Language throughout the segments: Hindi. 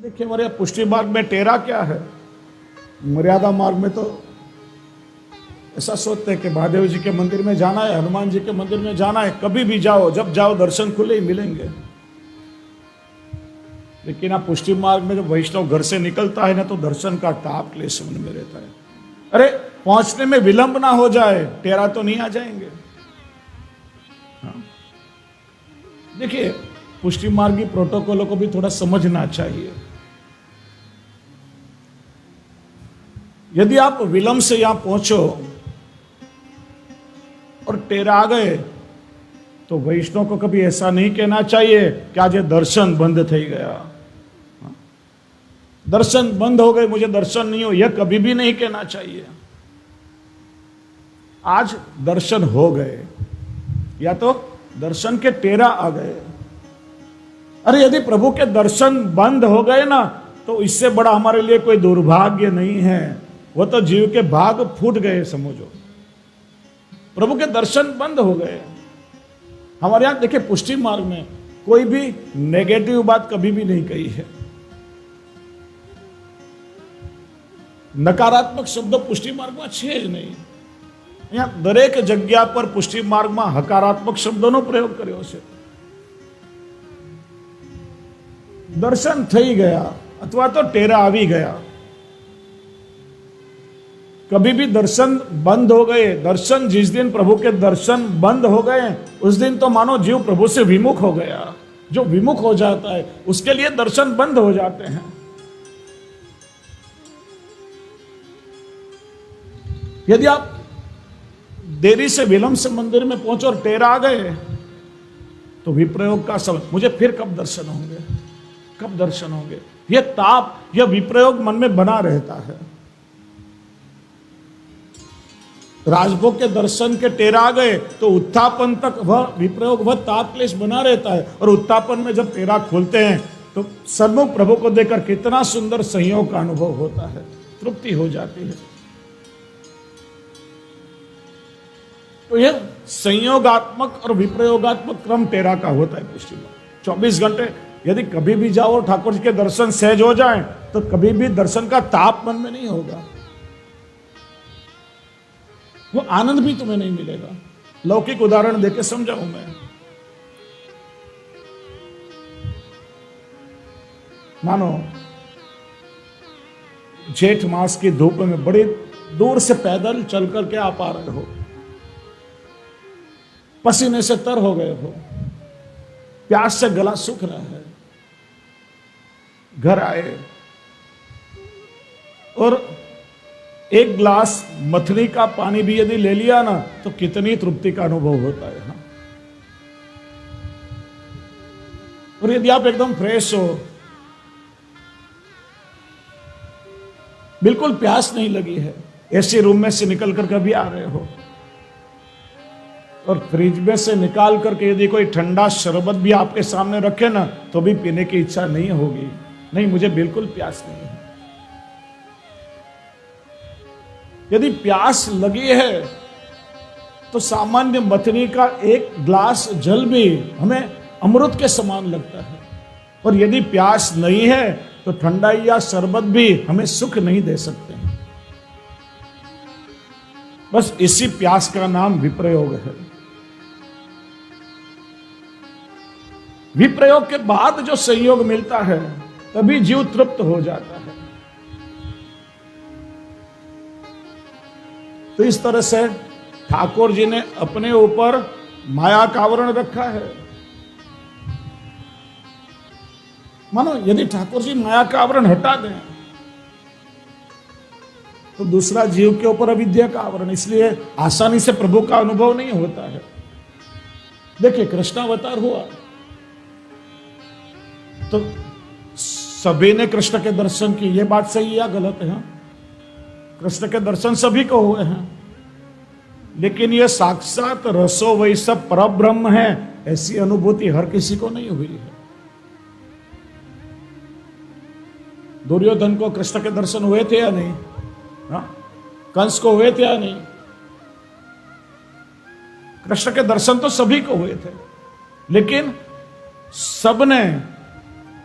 देखिए हमारे यहाँ पुष्टि मार्ग में टेरा क्या है, मर्यादा मार्ग में तो ऐसा सोचते हैं कि महादेव जी के मंदिर में जाना है, हनुमान जी के मंदिर में जाना है, कभी भी जाओ, जब जाओ दर्शन खुले ही मिलेंगे। लेकिन आप पुष्टि मार्ग में जब वैष्णव घर से निकलता है ना, तो दर्शन का ताप क्लेश मन में रहता है। अरे पहुंचने में विलंब ना हो जाए, टेरा तो नहीं आ जाएंगे। हाँ। देखिए पुष्टि मार्ग की प्रोटोकॉलों को भी थोड़ा समझना चाहिए। यदि आप विलंब से यहां पहुंचो और टेरा आ गए, तो वैष्णव को कभी ऐसा नहीं कहना चाहिए कि आज ये दर्शन बंद थई गया, दर्शन बंद हो गए, मुझे दर्शन नहीं हो, यह कभी भी नहीं कहना चाहिए। आज दर्शन हो गए या तो दर्शन के टेरा आ गए। अरे यदि प्रभु के दर्शन बंद हो गए ना, तो इससे बड़ा हमारे लिए कोई दुर्भाग्य नहीं है, वो तो जीव के भाग फूट गए समझो। प्रभु के दर्शन बंद हो गए। हमारे यहां देखिए पुष्टि मार्ग में कोई भी नेगेटिव बात कभी भी नहीं कही है। नकारात्मक शब्द पुष्टि मार्ग में છે જ નહીં। અહીંયા દરેક જગ્યા પર પુષ્ટિ માર્ગમાં હકારાત્મક શબ્દોનો પ્રયોગ કર્યો છે। દર્શન થઈ ગયા અથવા તો ટેરા આવી ગયા, कभी भी दर्शन बंद हो गए, दर्शन जिस दिन प्रभु के दर्शन बंद हो गए उस दिन तो मानो जीव प्रभु से विमुख हो गया। जो विमुख हो जाता है उसके लिए दर्शन बंद हो जाते हैं। यदि आप देरी से विलंब से मंदिर में पहुंचे और टेरा आ गए, तो विप्रयोग का समय, मुझे फिर कब दर्शन होंगे, कब दर्शन होंगे, यह ताप, यह विप्रयोग मन में बना रहता है। राजभोग के दर्शन के टेरा आ गए तो उत्थापन तक वह विप्रयोग, वह ताप क्लेश बना रहता है। और उत्थापन में जब टेरा खोलते हैं तो सन्मुख प्रभु को देखकर कितना सुंदर संयोग का अनुभव होता है, तृप्ति हो जाती है। तो यह संयोगात्मक और विप्रयोगात्मक क्रम टेरा का होता है पुष्टि में। 24 घंटे यदि कभी भी जाओ ठाकुर जी के दर्शन सहज हो जाए, तो कभी भी दर्शन का ताप मन में नहीं होगा, वो आनंद भी तुम्हें नहीं मिलेगा। लौकिक उदाहरण देके समझाऊं मैं। मानो जेठ मास की धूप में बड़ी दूर से पैदल चल करके आप आ रहे हो, पसीने से तर हो गए हो, प्यास से गला सूख रहा है, घर आए और एक गिलास मथनी का पानी भी यदि ले लिया ना, तो कितनी तृप्ति का अनुभव होता है। हाँ? और यदि आप एकदम फ्रेश हो, बिल्कुल प्यास नहीं लगी है, ऐसे रूम में से निकल कर कभी आ रहे हो और फ्रिज में से निकाल करके यदि कोई ठंडा शरबत भी आपके सामने रखे ना, तो भी पीने की इच्छा नहीं होगी, नहीं मुझे बिल्कुल प्यास नहीं है। यदि प्यास लगी है तो सामान्य मथनी का एक ग्लास जल भी हमें अमृत के समान लगता है। और यदि प्यास नहीं है तो ठंडाई या शरबत भी हमें सुख नहीं दे सकते हैं। बस इसी प्यास का नाम विप्रयोग है। विप्रयोग के बाद जो संयोग मिलता है तभी जीव तृप्त हो जाता है। तो इस तरह से ठाकुर जी ने अपने ऊपर माया का आवरण रखा है। मानो यदि ठाकुर जी माया का आवरण हटा दें तो दूसरा जीव के ऊपर अविद्या का आवरण, इसलिए आसानी से प्रभु का अनुभव नहीं होता है। देखिए कृष्णावतार हुआ तो सभी ने कृष्ण के दर्शन किए, यह बात सही या गलत है? कृष्ण के दर्शन सभी को हुए हैं, लेकिन यह साक्षात रसो वैसा परब्रह्म है, ऐसी अनुभूति हर किसी को नहीं हुई है। दुर्योधन को कृष्ण के दर्शन हुए थे या नहीं? हाँ? कंस को हुए थे या नहीं? कृष्ण के दर्शन तो सभी को हुए थे, लेकिन सबने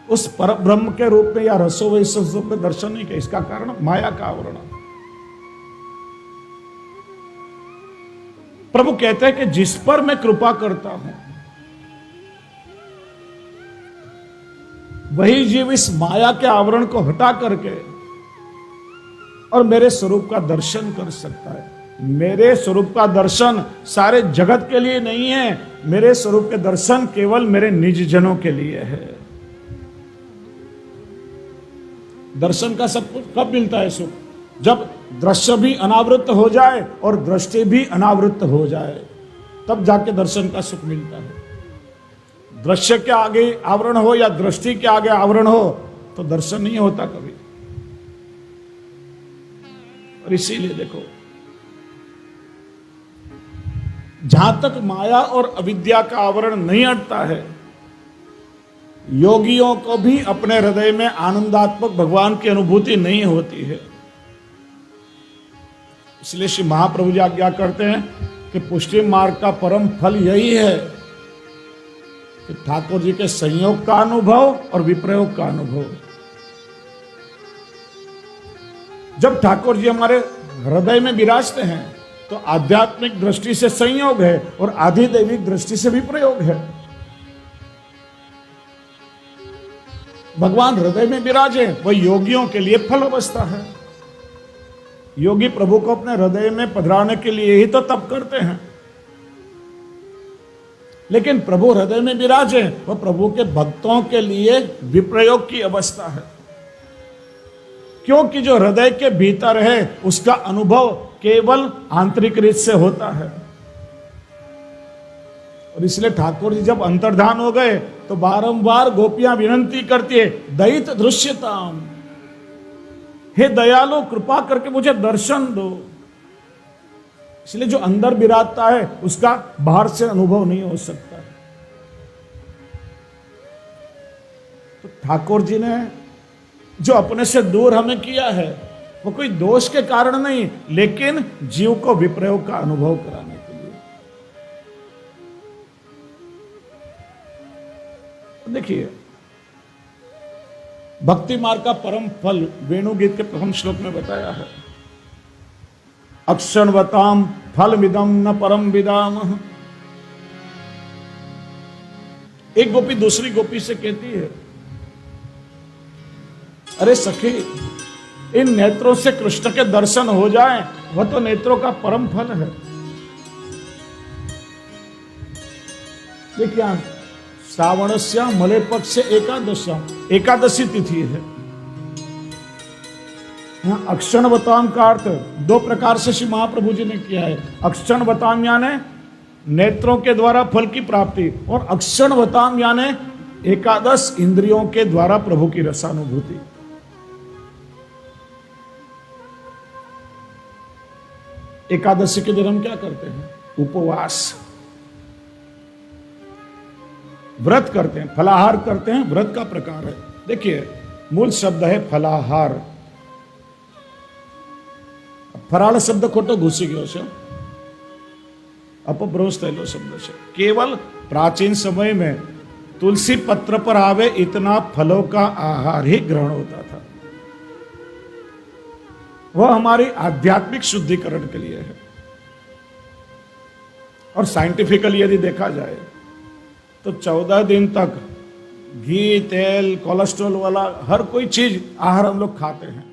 उस पर ब्रह्म के रूप में या रसो वैसो रूप में दर्शन नहीं किया। इसका कारण माया का आवरण। प्रभु कहते हैं कि जिस पर मैं कृपा करता हूं वही जीव इस माया के आवरण को हटा करके और मेरे स्वरूप का दर्शन कर सकता है। मेरे स्वरूप का दर्शन सारे जगत के लिए नहीं है, मेरे स्वरूप के दर्शन केवल मेरे निज जनों के लिए है। दर्शन का सब कुछ कब मिलता है सुख? जब दृश्य भी अनावृत हो जाए और दृष्टि भी अनावृत हो जाए, तब जाके दर्शन का सुख मिलता है। दृश्य के आगे आवरण हो या दृष्टि के आगे आवरण हो तो दर्शन नहीं होता कभी। और इसीलिए देखो, जहां तक माया और अविद्या का आवरण नहीं हटता है, योगियों को भी अपने हृदय में आनंदात्मक भगवान की अनुभूति नहीं होती है। इसलिए श्री महाप्रभु जी आज्ञा करते हैं कि पुष्टि मार्ग का परम फल यही है कि ठाकुर जी के संयोग का अनुभव और विप्रयोग का अनुभव। जब ठाकुर जी हमारे हृदय में विराजते हैं तो आध्यात्मिक दृष्टि से संयोग है और आधिदैविक दृष्टि से विप्रयोग है। भगवान हृदय में विराजे वह योगियों के लिए फल अवस्था है। योगी प्रभु को अपने हृदय में पधराने के लिए ही तो तप करते हैं। लेकिन प्रभु हृदय में विराजे वह प्रभु के भक्तों के लिए विप्रयोग की अवस्था है, क्योंकि जो हृदय के भीतर है उसका अनुभव केवल आंतरिक रीत से होता है। और इसलिए ठाकुर जी जब अंतर्धान हो गए तो बारंबार गोपियां विनंती करती है, दयित दृश्यताम, हे दयालु कृपा करके मुझे दर्शन दो। इसलिए जो अंदर विराजता है उसका बाहर से अनुभव नहीं हो सकता। तो ठाकुर जी ने जो अपने से दूर हमें किया है वो कोई दोष के कारण नहीं, लेकिन जीव को विप्रयोग का अनुभव कराने के लिए। देखिए, भक्ति मार्ग का परम फल वेणुगीत के प्रथम श्लोक में बताया है, अक्षणवताम फलमिदं न परम विदाम। एक गोपी दूसरी गोपी से कहती है, अरे सखी, इन नेत्रों से कृष्ण के दर्शन हो जाए वह तो नेत्रों का परम फल है। देखिए, श्रावणस्य मले पक्ष एकादश्याम, एकादशी तिथि है। यहां अक्षणवताम का अर्थ दो प्रकार से श्री महाप्रभु जी ने किया है। अक्षणवताम यानी नेत्रों के द्वारा फल की प्राप्ति, और अक्षणवताम यानी एकादश इंद्रियों के द्वारा प्रभु की रसानुभूति। एकादशी के दिन हम क्या करते हैं? उपवास, व्रत करते हैं, फलाहार करते हैं। व्रत का प्रकार है। देखिए, मूल शब्द है फलाहार। फराळ शब्द खोटो घुसी गयो છે, अपभ्रंश થયેલો शब्द છે। केवल प्राचीन समय में तुलसी पत्र पर आवे इतना फलों का आहार ही ग्रहण होता था। वह हमारी आध्यात्मिक शुद्धिकरण के लिए है। और साइंटिफिकली यदि देखा जाए तो 14 दिन तक घी, तेल, कोलेस्ट्रॉल वाला हर कोई चीज आहार हम लोग खाते हैं।